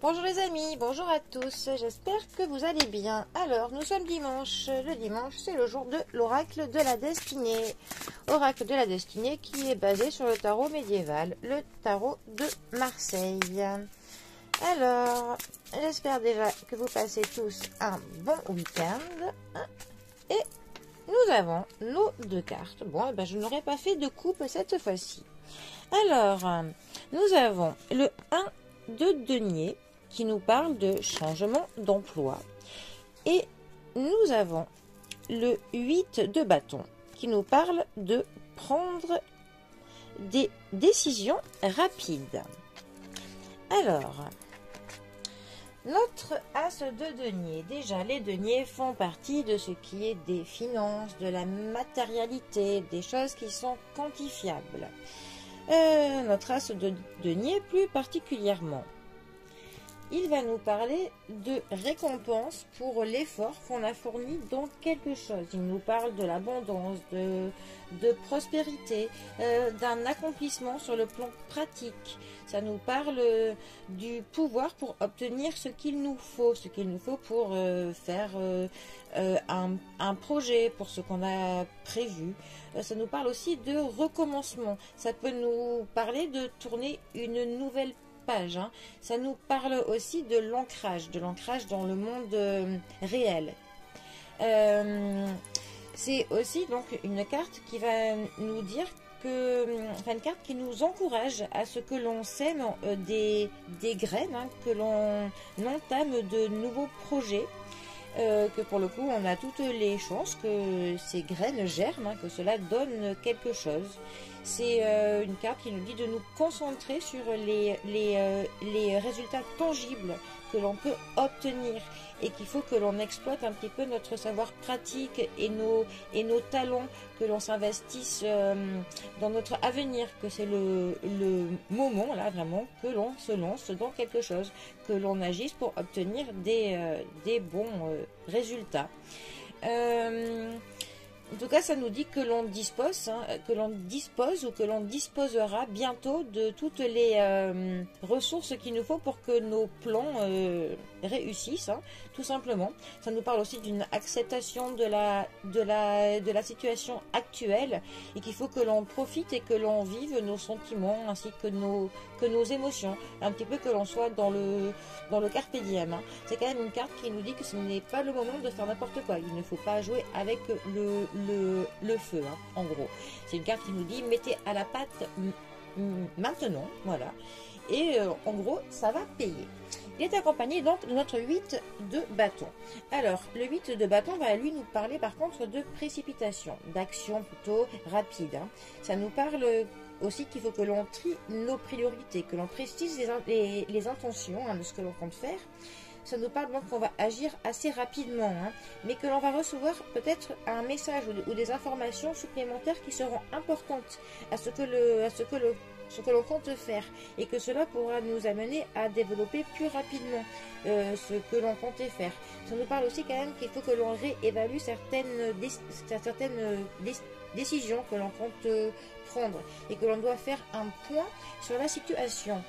Bonjour les amis, bonjour à tous, j'espère que vous allez bien. Alors, nous sommes dimanche, le dimanche c'est le jour de l'oracle de la destinée. Oracle de la destinée qui est basé sur le tarot médiéval, le tarot de Marseille. Alors, j'espère déjà que vous passez tous un bon week-end. Et nous avons nos deux cartes. Bon, eh ben, je n'aurais pas fait de coupe cette fois-ci. Alors, nous avons le 1 de denier qui nous parle de changement d'emploi. Et nous avons le 8 de bâton qui nous parle de prendre des décisions rapides. Alors, notre as de denier, déjà les deniers font partie de ce qui est des finances, de la matérialité, des choses qui sont quantifiables. Notre as de denier plus particulièrement. Il va nous parler de récompense pour l'effort qu'on a fourni dans quelque chose. Il nous parle de l'abondance, de prospérité, d'un accomplissement sur le plan pratique. Ça nous parle du pouvoir pour obtenir ce qu'il nous faut pour faire un projet, pour ce qu'on a prévu. Ça nous parle aussi de recommencement. Ça peut nous parler de tourner une nouvelle page, hein. Ça nous parle aussi de l'ancrage dans le monde réel. C'est aussi donc une carte qui va nous dire une carte qui nous encourage à ce que l'on sème des graines, hein, que l'on entame de nouveaux projets. Que pour le coup on a toutes les chances que ces graines germent, hein, que cela donne quelque chose. C'est une carte qui nous dit de nous concentrer sur les résultats tangibles que l'on peut obtenir et qu'il faut que l'on exploite un petit peu notre savoir pratique et nos talents, que l'on s'investisse dans notre avenir, que c'est le moment là vraiment que l'on se lance dans quelque chose, que l'on agisse pour obtenir des bons résultats. En tout cas, ça nous dit que l'on dispose, ou que l'on disposera bientôt de toutes les ressources qu'il nous faut pour que nos plans réussissent, hein, tout simplement. Ça nous parle aussi d'une acceptation de la situation actuelle et qu'il faut que l'on profite et que l'on vive nos sentiments ainsi que nos émotions. Un petit peu que l'on soit dans le carpe diem, hein. C'est quand même une carte qui nous dit que ce n'est pas le moment de faire n'importe quoi. Il ne faut pas jouer avec le feu, hein, en gros. C'est une carte qui nous dit mettez à la pâte maintenant, voilà. Et en gros, ça va payer. Il est accompagné donc de notre 8 de bâton. Alors, le 8 de bâton va lui nous parler par contre de précipitation, d'action plutôt rapide, hein. Ça nous parle aussi qu'il faut que l'on trie nos priorités, que l'on précise les intentions, hein, de ce que l'on compte faire. Ça nous parle donc qu'on va agir assez rapidement, hein, mais que l'on va recevoir peut-être un message ou des informations supplémentaires qui seront importantes à ce que l'on compte faire, et que cela pourra nous amener à développer plus rapidement ce que l'on comptait faire. Ça nous parle aussi quand même qu'il faut que l'on réévalue certaines décisions que l'on compte prendre et que l'on doit faire un point sur la situation.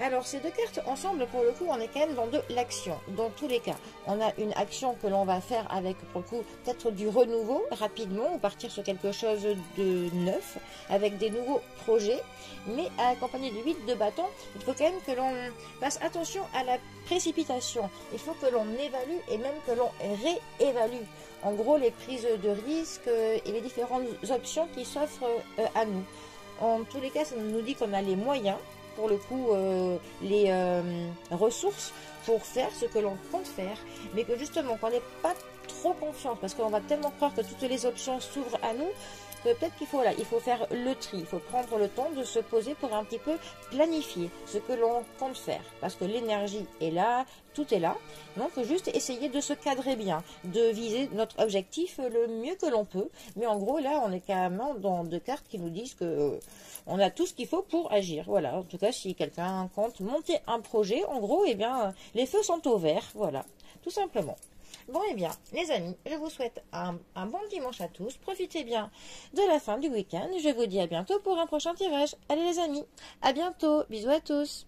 Alors, ces deux cartes ensemble, pour le coup, on est quand même dans de l'action. Dans tous les cas, on a une action que l'on va faire avec, pour le coup, peut-être du renouveau rapidement, ou partir sur quelque chose de neuf, avec des nouveaux projets. Mais accompagné du 8 de bâton, il faut quand même que l'on fasse attention à la précipitation. Il faut que l'on évalue et même que l'on réévalue. En gros, les prises de risques et les différentes options qui s'offrent à nous. En tous les cas, ça nous dit qu'on a les moyens, pour le coup, les ressources pour faire ce que l'on compte faire, mais que justement qu'on n'ait pas trop confiance, parce qu'on va tellement croire que toutes les options s'ouvrent à nous, que peut-être qu'il faut, il faut faire le tri, il faut prendre le temps de se poser pour un petit peu planifier ce que l'on compte faire, parce que l'énergie est là, tout est là, donc juste essayer de se cadrer bien, de viser notre objectif le mieux que l'on peut, mais en gros là on est carrément dans deux cartes qui nous disent que on a tout ce qu'il faut pour agir. Voilà, en tout cas si quelqu'un compte monter un projet, en gros, eh bien les feux sont au vert, voilà, tout simplement. Bon, eh bien, les amis, je vous souhaite un bon dimanche à tous. Profitez bien de la fin du week-end. Je vous dis à bientôt pour un prochain tirage. Allez les amis, à bientôt. Bisous à tous.